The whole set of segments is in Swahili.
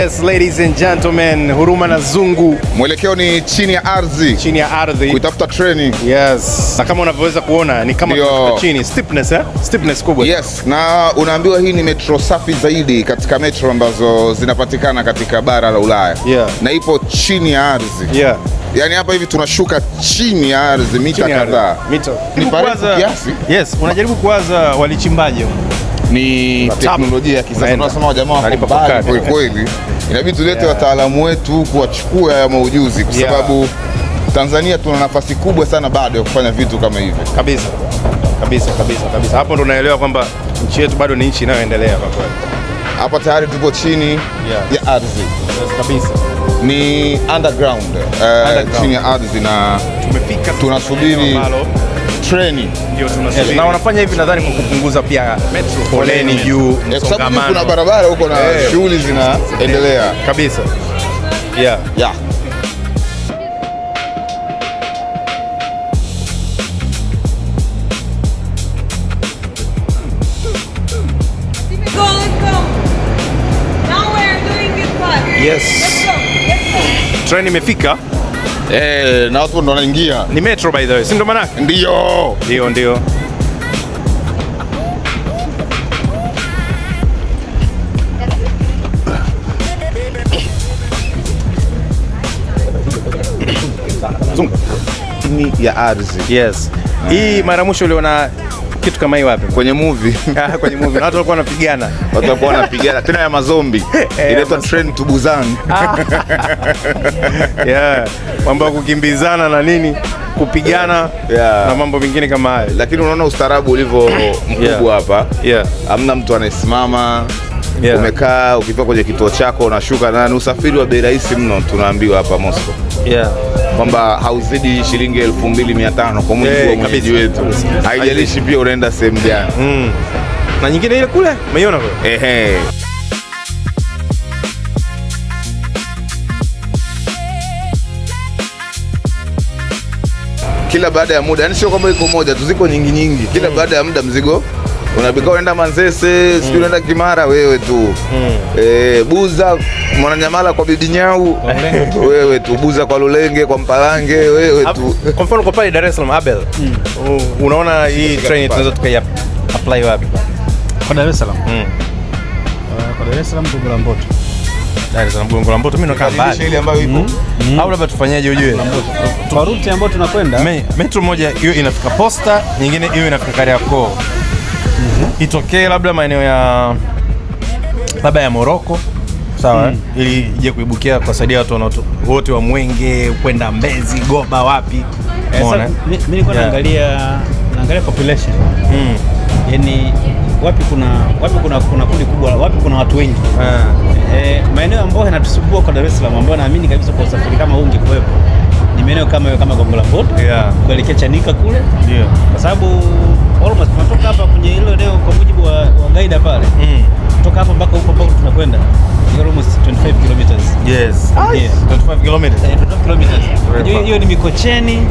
Yes, ladies and gentlemen, Huruma na Zungu. Mwelekeo ni chini ya ardhi. Chini ya ardhi. Kuitafuta training. Yes. Na kama unavyoweza kuona ni kama chini steepness Steepness kubwa. Yes, na unaambiwa hii ni metro safi zaidi katika metro ambazo zinapatikana katika bara la Ulaya. Yeah. Na ipo chini ya ardhi. Yeah. Yaani hapa hivi tunashuka chini ya ardhi mita kadhaa. Mita. Ni parefu kiasi. Yes, unajaribu kuwaza walichimbaje. Ni teknolojia ya kisasa. Tunasema jamaa wako mbali kweli. Inabidi tulete wataalamu wetu huku wachukue haya maujuzi kwa sababu Tanzania tuna nafasi kubwa sana bado ya kufanya vitu kama hivi. Kabisa. Hapo ndo naelewa kwamba nchi yetu bado ni nchi inayoendelea kwa kweli. Hapa tayari tupo chini ya ardhi. Yes, kabisa. Ni underground. Chini ya ardhi na tumefika, tunasubiri treni. Ndio tunasubiri. Na wanafanya hivi nadhani kwa kupunguza pia metro foleni juu msongamano. Kuna barabara huko na shughuli zinaendelea kabisa. Yeah. Yes. Train imefika. Na watu ndo wanaingia. Ni metro by the way. Si ndo maana? Ndio. Chini ya ardhi. Yes. Hii mara mwisho uliona kitu kama hii wapi? Kwenye movie. Kwenye movie. Na watu walikuwa wanapigana. Tena ya mazombi. Inaitwa Train to Busan. Yeah. Mambo kukimbizana na nini? Kupigana na mambo mengine kama hayo. Lakini unaona ustaarabu ulivyo mkubwa hapa. Hamna mtu anayesimama. Umekaa ukifika kwenye kituo chako unashuka na usafiri wa bei rahisi mno tunaambiwa hapa Moscow. Kwamba hauzidi shilingi 2500 kwa mujibu wa mwenyeji wetu. Haijalishi pia unaenda sehemu gani. Na nyingine ile kule, umeiona kule? Kila baada ya muda, yani sio kwamba iko moja tu, ziko nyingi. Kila baada ya muda mzigo unabika unaenda Manzese, sio unaenda Kimara wewe tu. Buza Mwananyamala kwa Bibi Nyau wewe tu, Buza kwa Lulenge kwa Mpalange wewe tu. Kwa mfano kwa pale Dar es Salaam Abel. Unaona hii train tunaweza tukai apply wapi? Kwa Dar es Salaam. Kwa Dar es Salaam Gongo la Mboto. Dar es Salaam Gongo la Mboto mimi nakaa mbali. Ile ambayo ipo. Au labda tufanyaje ujue? Kwa route ambayo tunakwenda metro moja hiyo inafika Posta, nyingine hiyo inafika Kariakoo. Itokee labda maeneo ya labda ya Morocco. Sawa, ili ije kuibukia kusaidia watu wote wa Mwenge kwenda Mbezi, Goba wapi. Mimi nilikuwa naangalia population. Yaani wapi kuna kundi kubwa, wapi kuna watu wengi. Maeneo ambayo yanatusumbua kwa Dar es Salaam ambayo naamini kabisa kwa usafiri kama huu ungekuwepo ni maeneo kama Gongo la Mboto kuelekea Chanika kule. Kwa sababu almost tunatoka hapa kwenye ile eneo kwa mujibu wa guide pale. Kutoka hapa mpaka huko ambako tunakwenda ni almost 25 kilometers. Yes. 25 kilometers. 25 kilometers. Hiyo ni Mikocheni,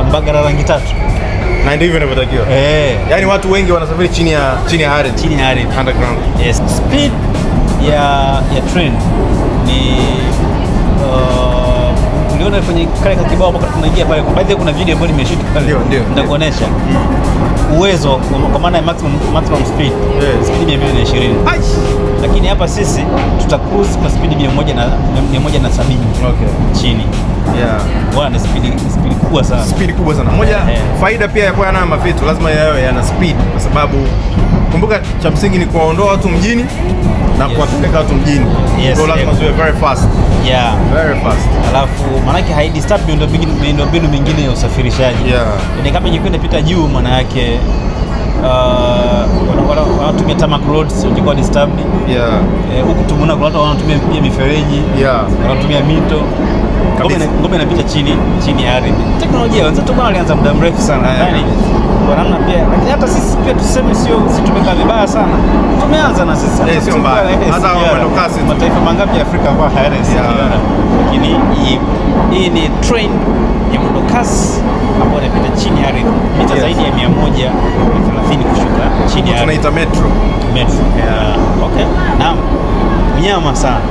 Mbagala rangi tatu. Na ndivyo inavyotakiwa. Yaani watu wengi wanasafiri chini ya ardhi. Underground. Yes. Speed ya train ni uliona kwenye kale kibao mpaka tunaingia pale. Baadhi kuna video ambayo nimeshoot pale. Nitakuonesha. Uwezo kwa maana ya maximum speed. Speed 220. Lakini hapa sisi tuta cruise kwa speed 170. Chini. Wana speed kubwa sana. Speed kubwa sana. Moja faida pia ya kuwa na mavitu lazima yawe yana speed kwa sababu kumbuka cha msingi ni kuwaondoa watu mjini na kuwapeleka watu mjini. Kwa lazima ziwe very fast. Very fast. Alafu maana yake hai disturb miundombinu mingine ya usafirishaji. Ni kama ingekuwa inapita juu maana yake wanatumia tarmac roads ilikuwa disturbed. Huku tumeona kuna watu wanatumia pia mifereji. Wanatumia mito. Ngome inapita chini ya ardhi. Teknolojia wenzetu bwana walianza muda mrefu sana. Yaani kwa namna pia lakini hata sisi pia tuseme si tumekaa vibaya sana. Tumeanza na sisi. Sio mbaya. Hata mwendo kasi mataifa mangapi ya Afrika ambayo hayana SGR. Lakini hii ni train ya mwendo kasi ambayo inapita chini ya ardhi. Mita zaidi ya 130 kushuka chini ya ardhi. Tunaita metro. Okay. Naam. unyama sana.